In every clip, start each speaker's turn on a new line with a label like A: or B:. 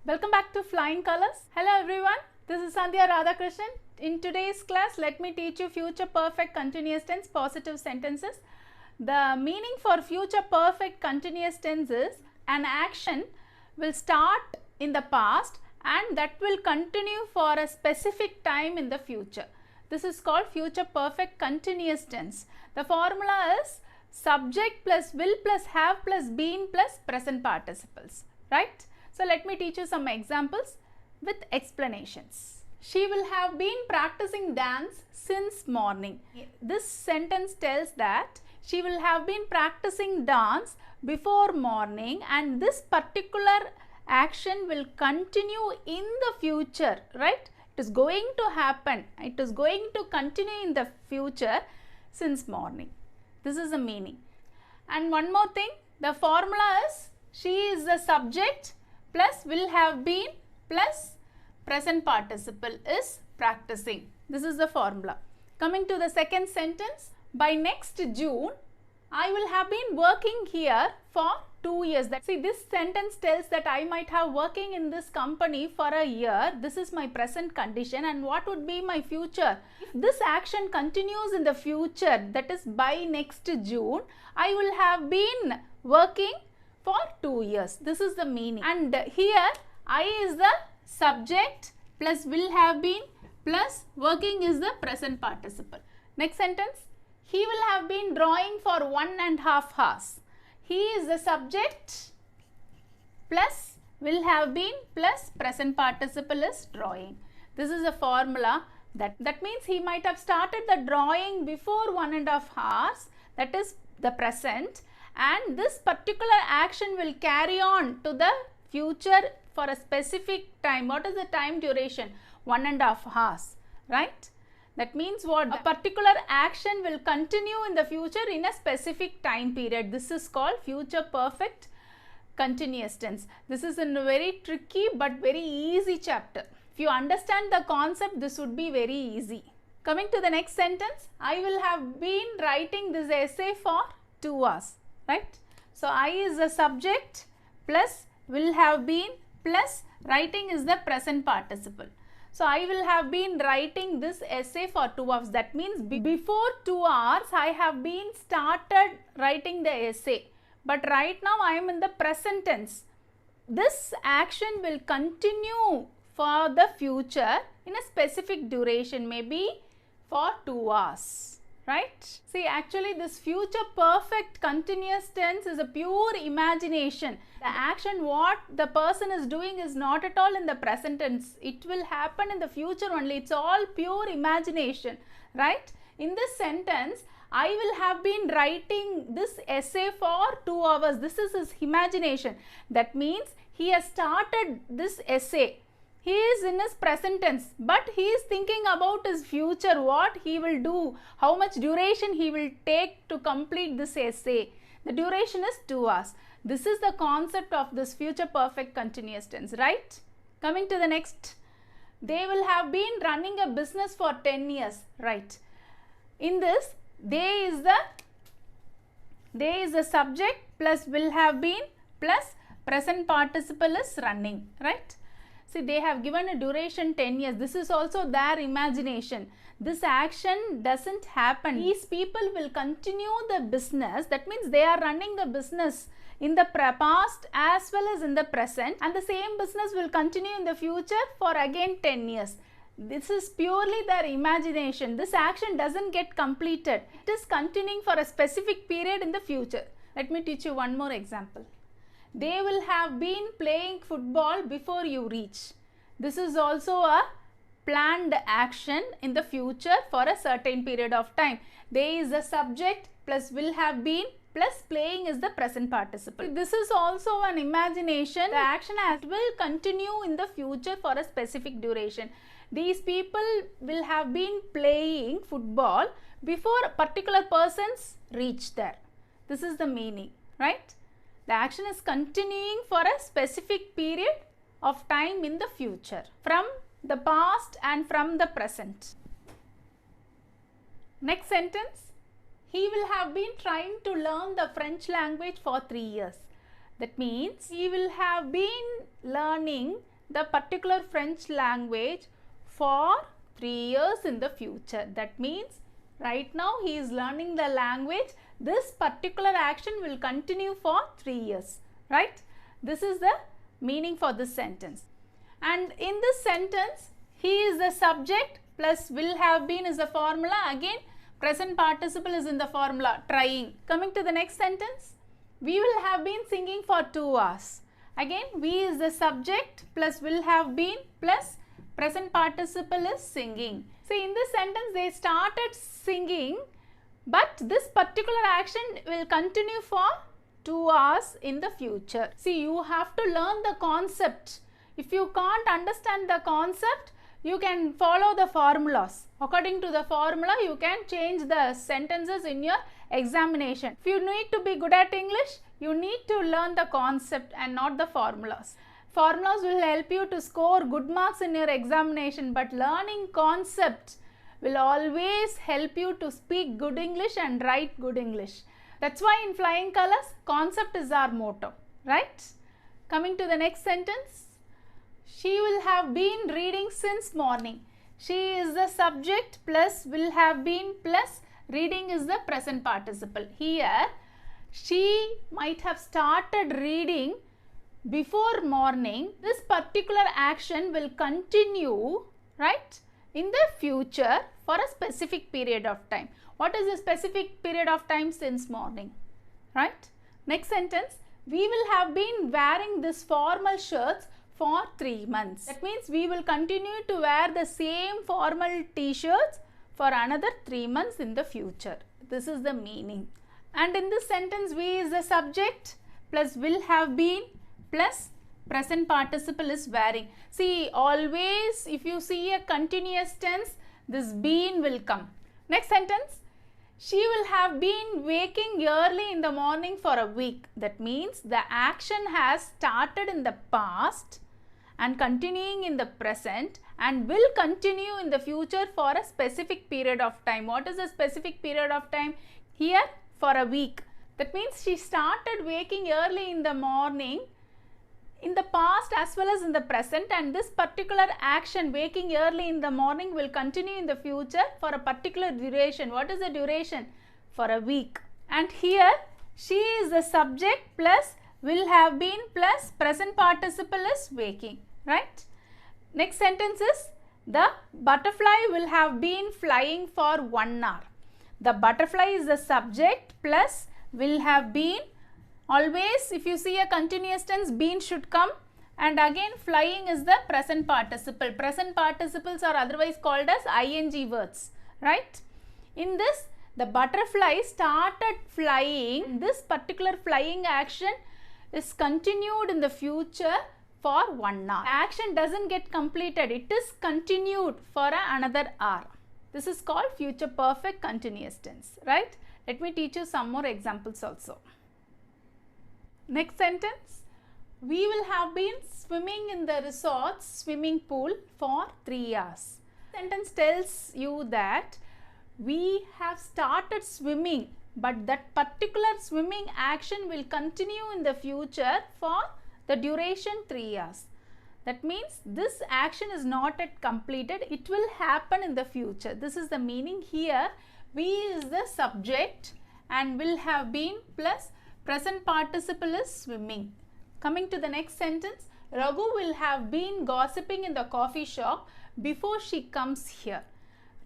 A: Welcome back to Flying Colors. Hello everyone, this is Sandhya Radhakrishnan. In today's class, let me teach you future perfect continuous tense positive sentences. The meaning for future perfect continuous tense is an action will start in the past and that will continue for a specific time in the future. This is called future perfect continuous tense. The formula is subject plus will plus have plus been plus present participles, right? So let me teach you some examples with explanations. She will have been practicing dance since morning. This sentence tells that she will have been practicing dance before morning and this particular action will continue in the future, right? It is going to happen. It is going to continue in the future since morning. This is the meaning. And one more thing, the formula is she is the subject plus will have been plus present participle is practicing. This is the formula. Coming to the second sentence, by next June, I will have been working here for 2 years. See, this sentence tells that I might have working in this company for a year. This is my present condition and what would be my future? If this action continues in the future, that is by next June, I will have been working for 2 years. This is the meaning. And here I is the subject plus will have been plus working is the present participle. Next sentence, he will have been drawing for 1.5 hours. He is the subject plus will have been plus present participle is drawing. This is a formula that means he might have started the drawing before 1.5 hours, that is the present, and this particular action will carry on to the future for a specific time. What is the time duration? 1.5 hours, right? That means what? A particular action will continue in the future in a specific time period. This is called future perfect continuous tense. This is a very tricky but very easy chapter. If you understand the concept, this would be very easy. Coming to the next sentence, I will have been writing this essay for 2 hours. Right? So, I is the subject plus will have been plus writing is the present participle. So, I will have been writing this essay for 2 hours. That means before 2 hours, I have been started writing the essay. But right now, I am in the present tense. This action will continue for the future in a specific duration, maybe for 2 hours. Right? See, actually this future perfect continuous tense is a pure imagination. The action what the person is doing is not at all in the present tense. It will happen in the future only. It's all pure imagination. Right? In this sentence, I will have been writing this essay for 2 hours. This is his imagination. That means he has started this essay. He is in his present tense, but he is thinking about his future, what he will do, how much duration he will take to complete this essay. The duration is 2 hours. This is the concept of this future perfect continuous tense, right? Coming to the next, they will have been running a business for 10 years, right? In this, they is the subject plus will have been plus present participle is running, right? See, they have given a duration 10 years. This is also their imagination. This action doesn't happen. These people will continue the business. That means they are running the business in the past as well as in the present. And the same business will continue in the future for again 10 years. This is purely their imagination. This action doesn't get completed. It is continuing for a specific period in the future. Let me teach you one more example. They will have been playing football before you reach. This is also a planned action in the future for a certain period of time. They is the subject plus will have been plus playing is the present participle. This is also an imagination. The action will continue in the future for a specific duration. These people will have been playing football before particular persons reach there. This is the meaning, right? The action is continuing for a specific period of time in the future from the past and from the present. Next sentence, he will have been trying to learn the French language for 3 years. That means he will have been learning the particular French language for 3 years in the future. That means right now he is learning the language. This particular action will continue for 3 years, right? This is the meaning for this sentence. And in this sentence, he is the subject plus will have been is the formula. Again, present participle is in the formula, trying. Coming to the next sentence, we will have been singing for 2 hours. Again, we is the subject plus will have been plus present participle is singing. See, in this sentence they started singing, but this particular action will continue for 2 hours in the future. See, you have to learn the concept. If you can't understand the concept, you can follow the formulas. According to the formula, you can change the sentences in your examination. If you need to be good at English, you need to learn the concept and not the formulas. Formulas will help you to score good marks in your examination, but learning concept will always help you to speak good English and write good English. That's why in flying colors, concept is our motto, right? Coming to the next sentence, she will have been reading since morning. She is the subject plus will have been plus reading is the present participle. Here, she might have started reading before morning. This particular action will continue, right, in the future for a specific period of time. What is the specific period of time? Since morning, right? Next sentence, we will have been wearing this formal shirts for 3 months. That means we will continue to wear the same formal t-shirts for another 3 months in the future. This is the meaning. And in this sentence, we is the subject plus will have been plus present participle is wearing. See, always if you see a continuous tense, this been will come. Next sentence, she will have been waking early in the morning for a week. That means the action has started in the past and continuing in the present and will continue in the future for a specific period of time. What is the specific period of time? Here, for a week. That means she started waking early in the morning in the past as well as in the present, and this particular action, waking early in the morning, will continue in the future for a particular duration. What is the duration? For a week. And here, she is the subject plus will have been plus present participle is waking, right? Next sentence is, the butterfly will have been flying for 1 hour. The butterfly is the subject plus will have been. Always if you see a continuous tense, been should come, and again flying is the present participle. Present participles are otherwise called as ing words, right? In this, the butterfly started flying. This particular flying action is continued in the future for 1 hour. Action doesn't get completed, it is continued for another hour. This is called future perfect continuous tense, right? Let me teach you some more examples also. Next sentence, we will have been swimming in the resort's swimming pool for 3 hours. Sentence tells you that we have started swimming, but that particular swimming action will continue in the future for the duration 3 hours. That means this action is not yet completed, it will happen in the future. This is the meaning here. We is the subject and will have been plus present participle is swimming. Coming to the next sentence, Raghu will have been gossiping in the coffee shop before she comes here.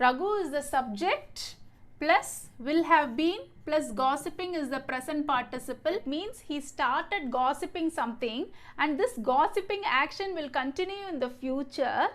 A: Raghu is the subject plus will have been plus gossiping is the present participle, means he started gossiping something and this gossiping action will continue in the future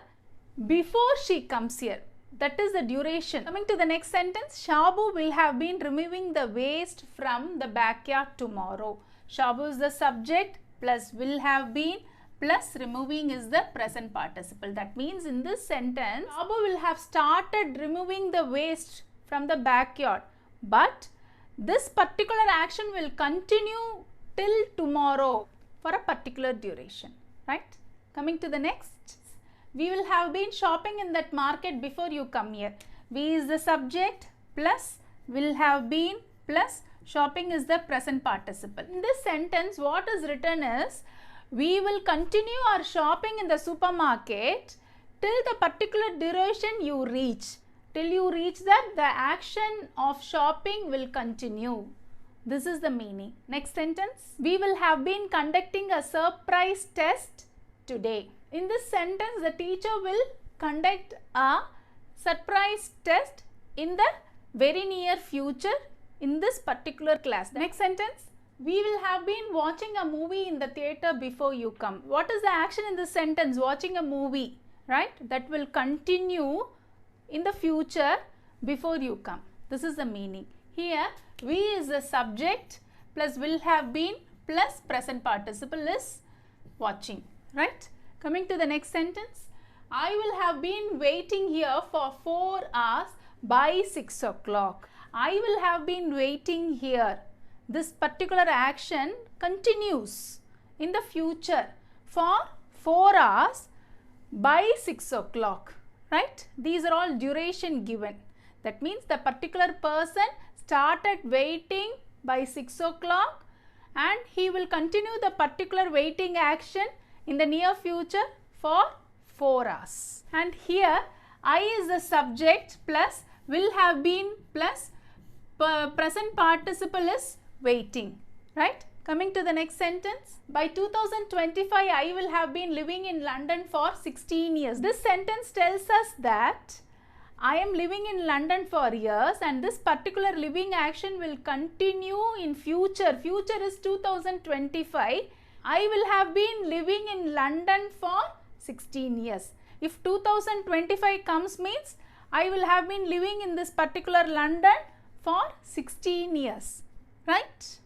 A: before she comes here. That is the duration. Coming to the next sentence, Shabu will have been removing the waste from the backyard tomorrow. Shabu is the subject plus will have been plus removing is the present participle. That means in this sentence, Shabu will have started removing the waste from the backyard, but this particular action will continue till tomorrow for a particular duration, right? Coming to the next, we will have been shopping in that market before you come here. We is the subject plus will have been plus shopping is the present participle. In this sentence, what is written is, we will continue our shopping in the supermarket till the particular duration you reach. Till you reach that, the action of shopping will continue. This is the meaning. Next sentence. We will have been conducting a surprise test today. In this sentence, the teacher will conduct a surprise test in the very near future in this particular class. The next sentence. We will have been watching a movie in the theatre before you come. What is the action in this sentence? Watching a movie, right? That will continue in the future before you come. This is the meaning. Here, we is the subject plus will have been plus present participle is watching, right? Coming to the next sentence. I will have been waiting here for 4 hours by 6 o'clock. I will have been waiting here. This particular action continues in the future for 4 hours by 6 o'clock, right? These are all duration given. That means the particular person started waiting by 6 o'clock and he will continue the particular waiting action in the near future for 4 hours. And here I is the subject plus will have been plus present participle is waiting, right? Coming to the next sentence. By 2025, I will have been living in London for 16 years. This sentence tells us that I am living in London for years and this particular living action will continue in future. Future is 2025. I will have been living in London for 16 years. If 2025 comes means I will have been living in this particular London for 16 years, right?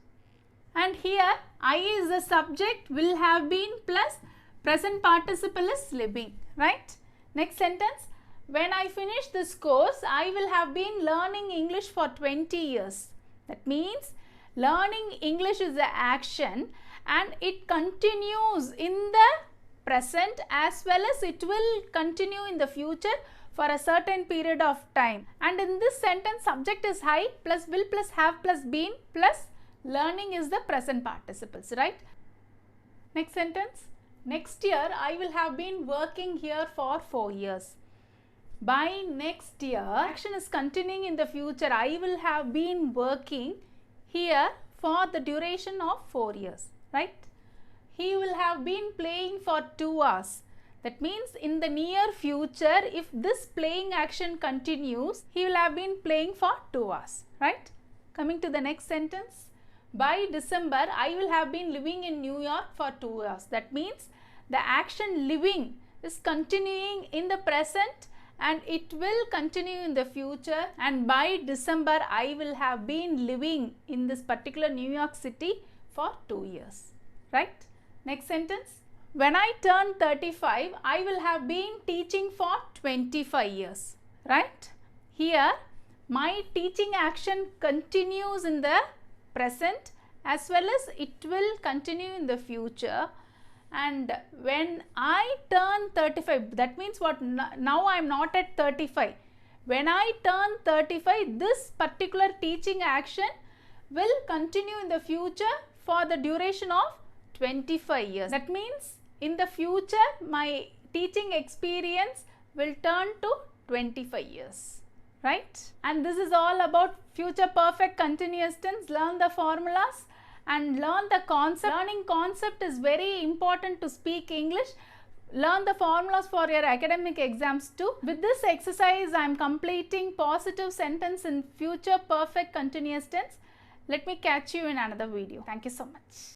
A: And here I is the subject, will have been plus present participle is living, right? Next sentence. When I finish this course, I will have been learning English for 20 years. That means learning English is the action and it continues in the present as well as it will continue in the future for a certain period of time. And in this sentence, subject is I plus will plus have plus been plus learning is the present participles, right? Next sentence. Next year, I will have been working here for 4 years. By next year, action is continuing in the future. I will have been working here for the duration of 4 years, right? He will have been playing for 2 hours. That means in the near future, if this playing action continues, he will have been playing for 2 hours, right? Coming to the next sentence. By December, I will have been living in New York for 2 hours. That means the action living is continuing in the present and it will continue in the future, and by December I will have been living in this particular New York City for 2 years, right? Next sentence. When I turn 35, I will have been teaching for 25 years, right? Here my teaching action continues in the present as well as it will continue in the future. And when I turn 35, that means what? Now I am not at 35. When I turn 35, this particular teaching action will continue in the future for the duration of 25 years. That means in the future, my teaching experience will turn to 25 years, right? And this is all about future perfect continuous tense. Learn the formulas and learn the concept. Learning concept is very important to speak English. Learn the formulas for your academic exams too. With this exercise, I am completing positive sentence in future perfect continuous tense. Let me catch you in another video. Thank you so much.